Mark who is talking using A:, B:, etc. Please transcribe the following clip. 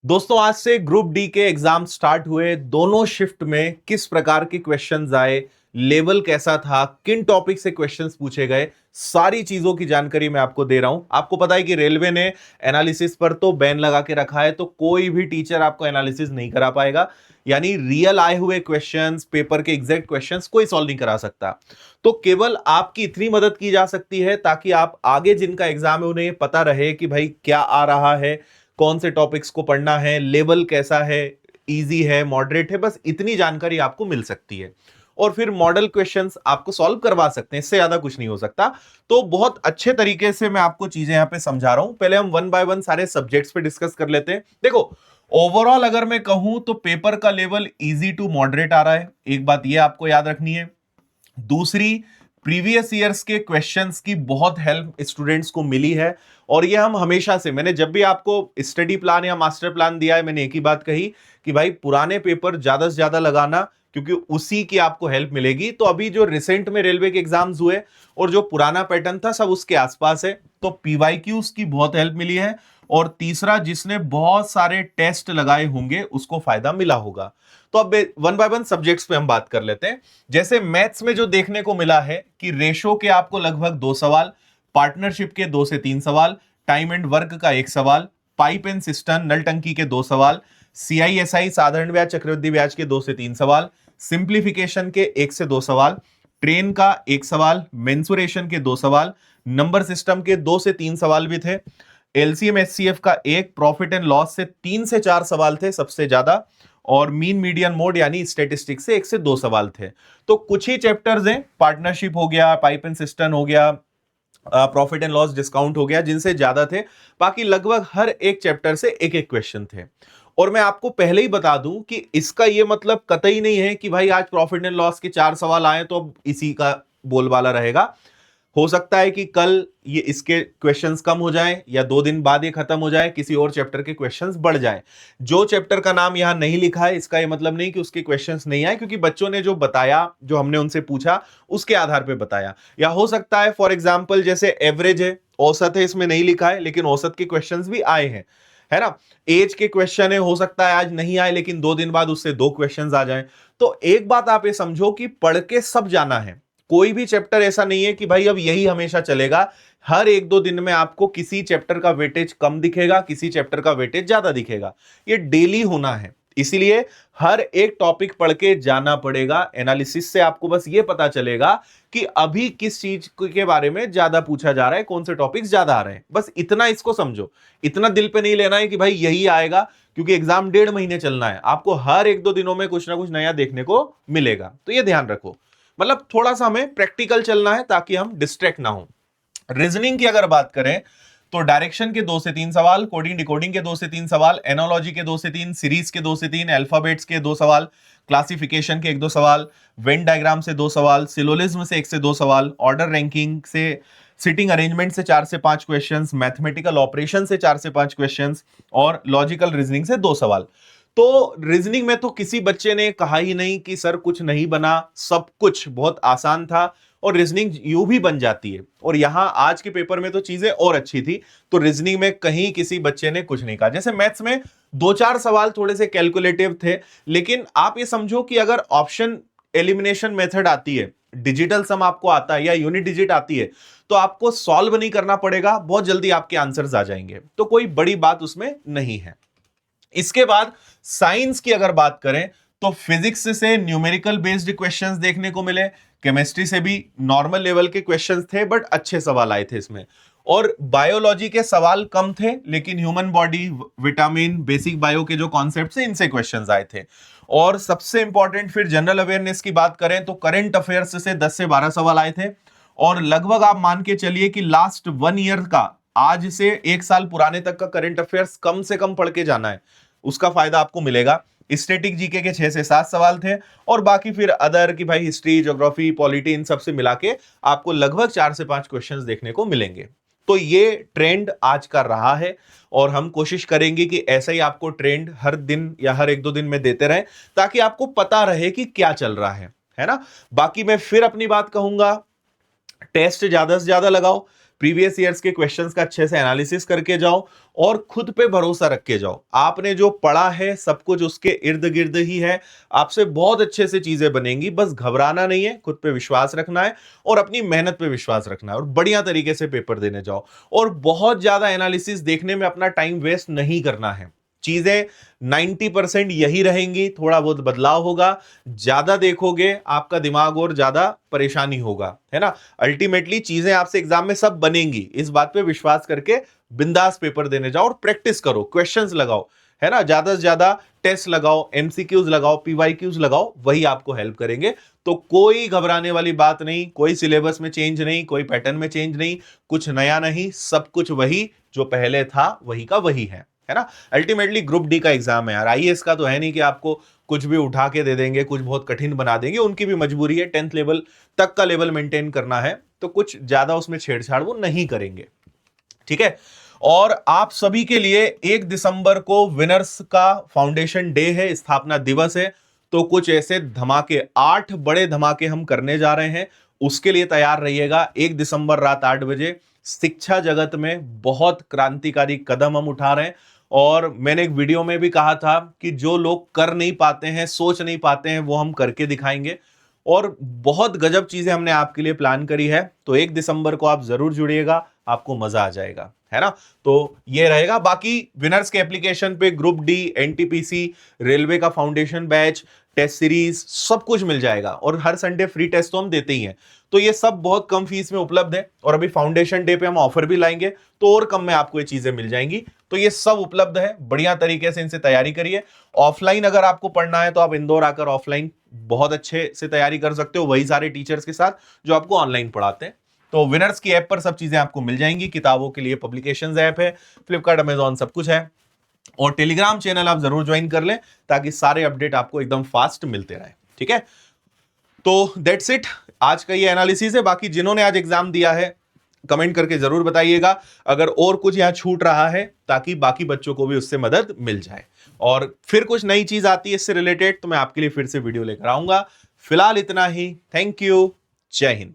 A: दोस्तों आज से ग्रुप डी के एग्जाम स्टार्ट हुए। दोनों शिफ्ट में किस प्रकार के क्वेश्चंस आए, लेवल कैसा था, किन टॉपिक से क्वेश्चंस पूछे गए, सारी चीजों की जानकारी मैं आपको दे रहा हूं। आपको पता है कि रेलवे ने एनालिसिस पर तो बैन लगा के रखा है, तो कोई भी टीचर आपको एनालिसिस नहीं करा पाएगा। यानी रियल आए हुए क्वेश्चंस, पेपर के एग्जैक्ट क्वेश्चंस कोई सॉल्व नहीं करा सकता। तो केवल आपकी इतनी मदद की जा सकती है ताकि आप आगे जिनका एग्जाम है उन्हें पता रहे कि भाई क्या आ रहा है, कौन से टॉपिक्स को पढ़ना है, लेवल कैसा है, इजी है, मॉडरेट है। बस इतनी जानकारी आपको मिल सकती है और फिर मॉडल क्वेश्चंस आपको सॉल्व करवा सकते हैं। इससे ज्यादा कुछ नहीं हो सकता। तो बहुत अच्छे तरीके से मैं आपको चीजें यहां पे समझा रहा हूं। पहले हम वन बाय वन सारे सब्जेक्ट्स पे डिस्कस कर लेते हैं। देखो, ओवरऑल अगर मैं कहूं तो पेपर का लेवल इजी टू मॉडरेट आ रहा है। एक बात ये आपको याद रखनी है। दूसरी, प्रीवियस ईयर्स के क्वेश्चंस की बहुत हेल्प स्टूडेंट्स को मिली है। और ये हम हमेशा से, मैंने जब भी आपको स्टडी प्लान या मास्टर प्लान दिया है, मैंने एक ही बात कही कि भाई पुराने पेपर ज्यादा से ज्यादा लगाना, क्योंकि उसी की आपको हेल्प मिलेगी। तो अभी जो रिसेंट में रेलवे के एग्जाम्स हुए और जो पुराना पैटर्न था सब उसके आसपास है, तो पीवाईक्यूज की बहुत हेल्प मिली है। और तीसरा, जिसने बहुत सारे टेस्ट लगाए होंगे उसको फायदा मिला होगा। तो अब वन बाय वन सब्जेक्ट्स पे हम बात कर लेते हैं। जैसे मैथ्स में जो देखने को मिला है कि रेशो के आपको लगभग 2 सवाल, पार्टनरशिप के 2 से 3 सवाल, टाइम एंड वर्क का 1 सवाल, पाइप एंड सिस्टम नल टंकी के 2 सवाल, सीआईएसआई साधारण ब्याज चक्रवृद्धि ब्याज के 2 से 3 सवाल, सिंप्लीफिकेशन के 1 से 2 सवाल, ट्रेन का 1 सवाल, मेंसुरेशन के 2 सवाल, नंबर सिस्टम के 2 से 3 सवाल भी थे, एलसीएम एचसीएफ का 1, प्रॉफिट एंड लॉस से 3 से 4 सवाल थे सबसे ज्यादा, और मीन मीडियन मोड यानी स्टेटिस्टिक्स से 1 से 2 सवाल थे। तो कुछ ही चैप्टर्स हैं, पार्टनरशिप हो गया, पाइप एंड सिस्टम हो गया, प्रॉफिट एंड लॉस डिस्काउंट हो गया, जिनसे ज्यादा थे। बाकी लगभग हर एक चैप्टर से एक एक क्वेश्चन थे। और मैं आपको पहले ही बता दूं कि इसका यह मतलब कतई नहीं है कि भाई आज प्रॉफिट एंड लॉस के 4 सवाल आए तो अब इसी का बोलबाला रहेगा। हो सकता है कि कल ये इसके क्वेश्चंस कम हो जाएं या 2 दिन बाद ये खत्म हो जाए, किसी और चैप्टर के क्वेश्चंस बढ़ जाएं। जो चैप्टर का नाम यहां नहीं लिखा है इसका ये मतलब नहीं कि उसके क्वेश्चंस नहीं आए, क्योंकि बच्चों ने जो बताया, जो हमने उनसे पूछा उसके आधार पे बताया। या हो सकता है फॉर एग्जाम्पल जैसे एवरेज है, औसत है, इसमें नहीं लिखा है लेकिन औसत के क्वेश्चंस भी आए हैं, है ना। एज के क्वेश्चन है, हो सकता है आज नहीं आए लेकिन 2 दिन बाद उससे 2 क्वेश्चंस आ जाएं। तो एक बात आप ये समझो कि पढ़ के सब जाना है। कोई भी चैप्टर ऐसा नहीं है कि भाई अब यही हमेशा चलेगा। हर 1-2 दिन में आपको किसी चैप्टर का वेटेज कम दिखेगा, किसी चैप्टर का वेटेज ज्यादा दिखेगा। ये डेली होना है, इसीलिए हर एक टॉपिक पढ़ के जाना पड़ेगा। एनालिसिस से आपको बस ये पता चलेगा कि अभी किस चीज के बारे में ज्यादा पूछा जा रहा है, कौन से टॉपिक्स ज्यादा आ रहे हैं। बस इतना इसको समझो। इतना दिल पे नहीं लेना है कि भाई यही आएगा, क्योंकि एग्जाम 1.5 महीने चलना है। आपको हर 1-2 दिनों में कुछ ना कुछ नया देखने को मिलेगा, तो ये ध्यान रखो। मतलब थोड़ा सा हमें प्रैक्टिकल चलना है ताकि हम डिस्ट्रैक्ट ना हो। रीजनिंग की अगर बात करें तो डायरेक्शन के 2 से 3 सवाल, कोडिंग डिकोडिंग के 2 से 3 सवाल, एनोलॉजी के 2 से 3, सीरीज के 2 से 3, अल्फाबेट्स के 2 सवाल, क्लासिफिकेशन के 1-2 सवाल, वेन डायग्राम से 2 सवाल, सिलोलिज्म से 1 से 2 सवाल, ऑर्डर रैंकिंग से, सिटिंग अरेंजमेंट से 4 से 5 क्वेश्चंस, मैथमेटिकल ऑपरेशन से 4 से 5 क्वेश्चंस, और लॉजिकल रीजनिंग से 2 सवाल। तो रीजनिंग में तो किसी बच्चे ने कहा ही नहीं कि सर कुछ नहीं बना, सब कुछ बहुत आसान था और रीजनिंग यूं भी बन जाती है। और यहां आज के पेपर में तो चीजें और अच्छी थी, तो रीजनिंग में कहीं किसी बच्चे ने कुछ नहीं कहा। जैसे मैथ्स में 2-4 सवाल थोड़े से कैलकुलेटिव थे, लेकिन आप ये समझो कि अगर ऑप्शन एलिमिनेशन मेथड आती है, डिजिटल सम आपको आता है या यूनिट डिजिट आती है, तो आपको सॉल्व नहीं करना पड़ेगा, बहुत जल्दी आपके आंसर्स आ जाएंगे। तो कोई बड़ी बात उसमें नहीं है। इसके बाद साइंस की अगर बात करें तो फिजिक्स से न्यूमेरिकल बेस्ड क्वेश्चंस देखने को मिले, केमिस्ट्री से भी नॉर्मल लेवल के क्वेश्चंस थे बट अच्छे सवाल आए थे इसमें, और बायोलॉजी के सवाल कम थे लेकिन human body, vitamin, basic bio के जो कॉन्सेप्ट्स हैं इनसे क्वेश्चंस आए थे। और सबसे इंपॉर्टेंट फिर जनरल अवेयरनेस की बात करें तो करंट अफेयर्स से 10 से 12 सवाल आए थे। और लगभग आप मान के चलिए कि लास्ट 1 ईयर का, आज से 1 साल पुराने तक का करंट अफेयर्स कम से कम पढ़ के जाना है, उसका फायदा आपको मिलेगा। स्टैटिक जीके के 6 से 7 सवाल थे, और बाकी फिर अदर की भाई हिस्ट्री, ज्योग्राफी, पॉलिटी, इन सब से मिला के आपको लगभग 4 से 5 क्वेश्चंस देखने को मिलेंगे। तो ये ट्रेंड आज का रहा है और हम कोशिश करेंगे कि ऐसा ही आपको ट्रेंड हर दिन या हर 1-2 दिन में देते रहें, ताकि आपको पता रहे कि क्या चल रहा है ना। बाकी मैं फिर अपनी बात कहूंगा, टेस्ट ज्यादा से ज्यादा लगाओ, प्रीवियस ईयर्स के क्वेश्चंस का अच्छे से एनालिसिस करके जाओ और खुद पे भरोसा रख के जाओ। आपने जो पढ़ा है सब कुछ उसके इर्द गिर्द ही है, आपसे बहुत अच्छे से चीजें बनेंगी। बस घबराना नहीं है, खुद पे विश्वास रखना है और अपनी मेहनत पे विश्वास रखना है और बढ़िया तरीके से पेपर देने जाओ। और बहुत ज्यादा एनालिसिस देखने में अपना टाइम वेस्ट नहीं करना है। चीजें 90% यही रहेंगी, थोड़ा बहुत बदलाव होगा। ज्यादा देखोगे आपका दिमाग और ज्यादा परेशानी होगा, है ना। अल्टीमेटली चीजें आपसे एग्जाम में सब बनेंगी, इस बात पे विश्वास करके बिंदास पेपर देने जाओ और प्रैक्टिस करो, क्वेश्चंस लगाओ, है ना। ज्यादा से ज्यादा टेस्ट लगाओ, एमसीक्यूज लगाओ, पीवाईक्यूज लगाओ, वही आपको हेल्प करेंगे। तो कोई घबराने वाली बात नहीं, कोई सिलेबस में चेंज नहीं, कोई पैटर्न में चेंज नहीं, कुछ नया नहीं, सब कुछ वही जो पहले था वही का वही है ना। अल्टीमेटली ग्रुप डी का एग्जाम है यार, आईएएस का तो है नहीं कि आपको कुछ भी उठा के दे देंगे, कुछ बहुत कठिन बना देंगे। उनकी भी मजबूरी है, 10th लेवल तक का लेवल मेंटेन करना है, तो कुछ ज्यादा उसमें छेड़छाड़ वो नहीं करेंगे, ठीक है। और आप सभी के लिए 1 दिसंबर को विनर्स का फाउंडेशन डे है, स्थापना दिवस है। तो कुछ ऐसे धमाके, 8 बड़े धमाके हम करने जा रहे हैं, उसके लिए तैयार रहिएगा। 1 दिसंबर रात 8 बजे शिक्षा जगत में बहुत क्रांतिकारी कदम हम उठा रहे हैं। और मैंने एक वीडियो में भी कहा था कि जो लोग कर नहीं पाते हैं, सोच नहीं पाते हैं, वो हम करके दिखाएंगे। और बहुत गजब चीजें हमने आपके लिए प्लान करी है। तो 1 दिसंबर को आप जरूर जुड़िएगा, आपको मजा आ जाएगा, है ना। तो ये रहेगा। बाकी विनर्स के एप्लीकेशन पे ग्रुप डी, एनटीपीसी, रेलवे का फाउंडेशन बैच, टेस्ट सीरीज सब कुछ मिल जाएगा। और हर संडे फ्री टेस्ट तो हम देते ही हैं। तो ये सब बहुत कम फीस में उपलब्ध है। और अभी फाउंडेशन डे पे हम ऑफर भी लाएंगे, तो और कम में आपको ये चीजें मिल जाएंगी। तो ये सब उपलब्ध है, बढ़िया तरीके से इनसे तैयारी करिए। ऑफलाइन अगर आपको पढ़ना है तो आप इंदौर आकर ऑफलाइन बहुत अच्छे से तैयारी कर सकते हो, वही सारे टीचर्स के साथ जो आपको ऑनलाइन पढ़ाते हैं। तो विनर्स की ऐप पर सब चीजें आपको मिल जाएंगी। किताबों के लिए पब्लिकेशंस ऐप है, फ्लिपकार्ट, अमेजॉन सब कुछ है। और टेलीग्राम चैनल आप जरूर ज्वाइन कर लें ताकि सारे अपडेट आपको एकदम फास्ट मिलते रहे, ठीक है। तो दैट्स इट, आज का ये एनालिसिस है। बाकी जिन्होंने आज एग्जाम दिया है कमेंट करके जरूर बताइएगा अगर और कुछ यहां छूट रहा है, ताकि बाकी बच्चों को भी उससे मदद मिल जाए। और फिर कुछ नई चीज आती है इससे रिलेटेड तो मैं आपके लिए फिर से वीडियो लेकर आऊंगा। फिलहाल इतना ही, थैंक यू, जय हिंद।